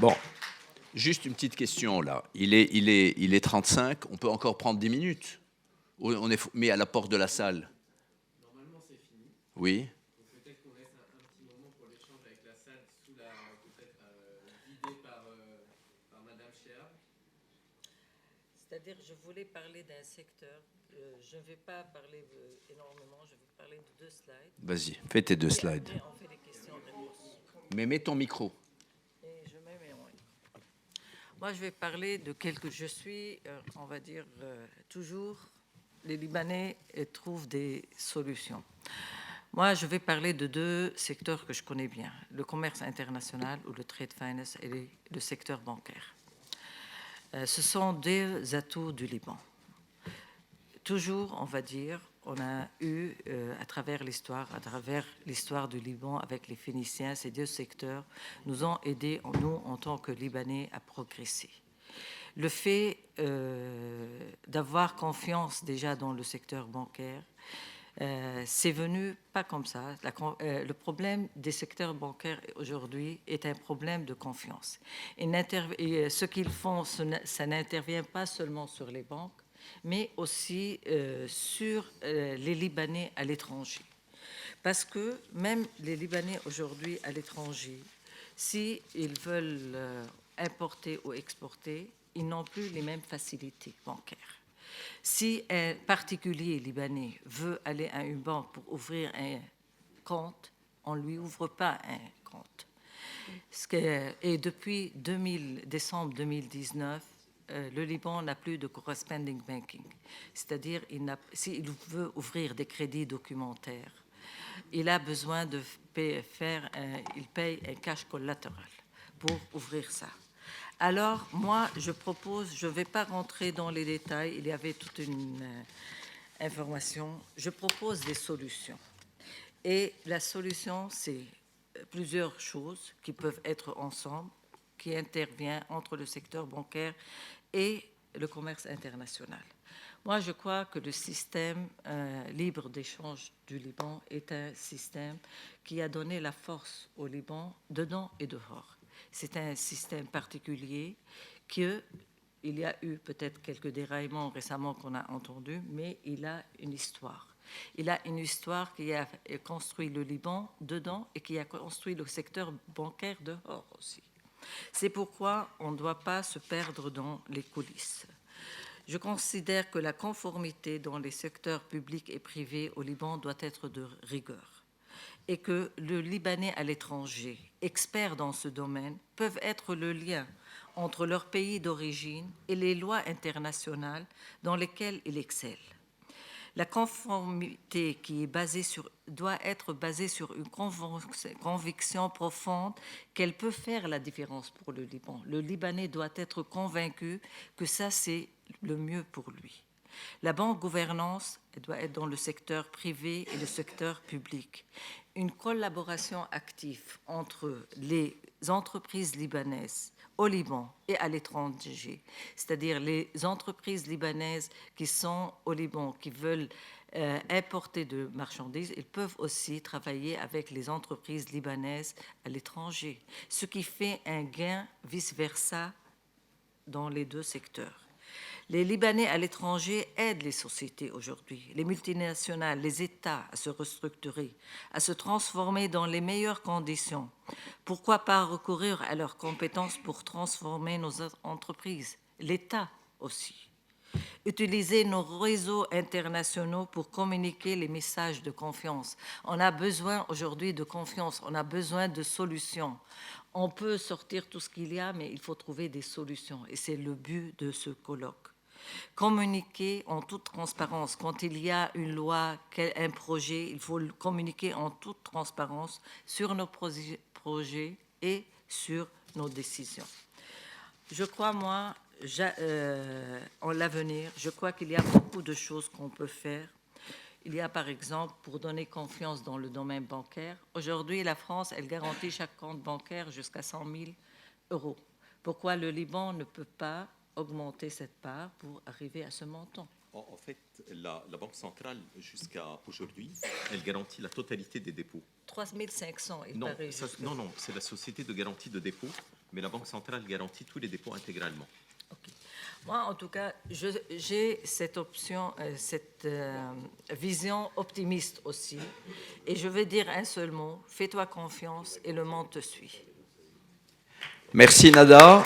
Bon, juste une petite question là. Il est 35, on peut encore prendre 10 minutes. On est mis à la porte de la salle. Normalement, c'est fini. Oui. Donc peut-être qu'on laisse un petit moment pour l'échange avec la salle, sous la peut-être guidée par Madame Chéard. C'est-à-dire, je voulais parler d'un secteur. Je ne vais pas parler énormément. Je vais parler de 2 slides. Vas-y, fais tes 2 Et slides. après, on fait des questions-réponses. Mais mets ton micro. Et je mets mes moyens. Moi, je vais parler de quelque... Je suis, on va dire, toujours... Les Libanais trouvent des solutions. Moi, je vais parler de 2 secteurs que je connais bien, le commerce international ou le trade finance et le secteur bancaire. Ce sont des atouts du Liban. Toujours, on va dire, on a eu, à travers l'histoire du Liban avec les Phéniciens, ces 2 secteurs nous ont aidés, nous, en tant que Libanais, à progresser. Le fait d'avoir confiance déjà dans le secteur bancaire, c'est venu pas comme ça. Le problème des secteurs bancaires aujourd'hui est un problème de confiance. Et ce qu'ils font, ça n'intervient pas seulement sur les banques, mais aussi sur les Libanais à l'étranger. Parce que même les Libanais aujourd'hui à l'étranger, s'ils veulent importer ou exporter, ils n'ont plus les mêmes facilités bancaires. Si un particulier libanais veut aller à une banque pour ouvrir un compte, on ne lui ouvre pas un compte. Et depuis décembre 2019, le Liban n'a plus de corresponding banking. C'est-à-dire, s'il veut ouvrir des crédits documentaires, il a besoin de il paye un cash collatéral pour ouvrir ça. Alors, moi, je propose, je ne vais pas rentrer dans les détails, il y avait toute une information, je propose des solutions. Et la solution, c'est plusieurs choses qui peuvent être ensemble, qui interviennent entre le secteur bancaire et le commerce international. Moi, je crois que le système libre d'échange du Liban est un système qui a donné la force au Liban dedans et dehors. C'est un système particulier qu'il y a eu peut-être quelques déraillements récemment qu'on a entendus, mais il a une histoire. Il a une histoire qui a construit le Liban dedans et qui a construit le secteur bancaire dehors aussi. C'est pourquoi on ne doit pas se perdre dans les coulisses. Je considère que la conformité dans les secteurs publics et privés au Liban doit être de rigueur et que le Libanais à l'étranger, experts dans ce domaine, peuvent être le lien entre leur pays d'origine et les lois internationales dans lesquelles il excelle. La conformité qui est doit être basée sur une conviction profonde qu'elle peut faire la différence pour le Liban. Le Libanais doit être convaincu que ça, c'est le mieux pour lui. La bonne gouvernance doit être dans le secteur privé et le secteur public. Une collaboration active entre les entreprises libanaises au Liban et à l'étranger, c'est-à-dire les entreprises libanaises qui sont au Liban, qui veulent importer de marchandises, ils peuvent aussi travailler avec les entreprises libanaises à l'étranger, ce qui fait un gain vice-versa dans les 2 secteurs. Les Libanais à l'étranger aident les sociétés aujourd'hui, les multinationales, les États à se restructurer, à se transformer dans les meilleures conditions. Pourquoi pas recourir à leurs compétences pour transformer nos entreprises, l'État aussi. Utiliser nos réseaux internationaux pour communiquer les messages de confiance. On a besoin aujourd'hui de confiance, on a besoin de solutions. On peut sortir tout ce qu'il y a, mais il faut trouver des solutions. Et c'est le but de ce colloque. Communiquer en toute transparence. Quand il y a une loi, un projet, il faut communiquer en toute transparence sur nos projets et sur nos décisions. Je crois, moi, en l'avenir, je crois qu'il y a beaucoup de choses qu'on peut faire. Il y a, par exemple, pour donner confiance dans le domaine bancaire. Aujourd'hui, la France, elle garantit chaque compte bancaire jusqu'à 100 000 euros. Pourquoi le Liban ne peut pas augmenter cette part pour arriver à ce montant? En fait, la Banque centrale, jusqu'à aujourd'hui, elle garantit la totalité des dépôts. 3 500, il Non, paraît. non, c'est la société de garantie de dépôt. mais la Banque centrale garantit tous les dépôts intégralement. Moi, en tout cas, j'ai cette option, cette vision optimiste aussi. Et je vais dire un seul mot, fais-toi confiance et le monde te suit. Merci Nada.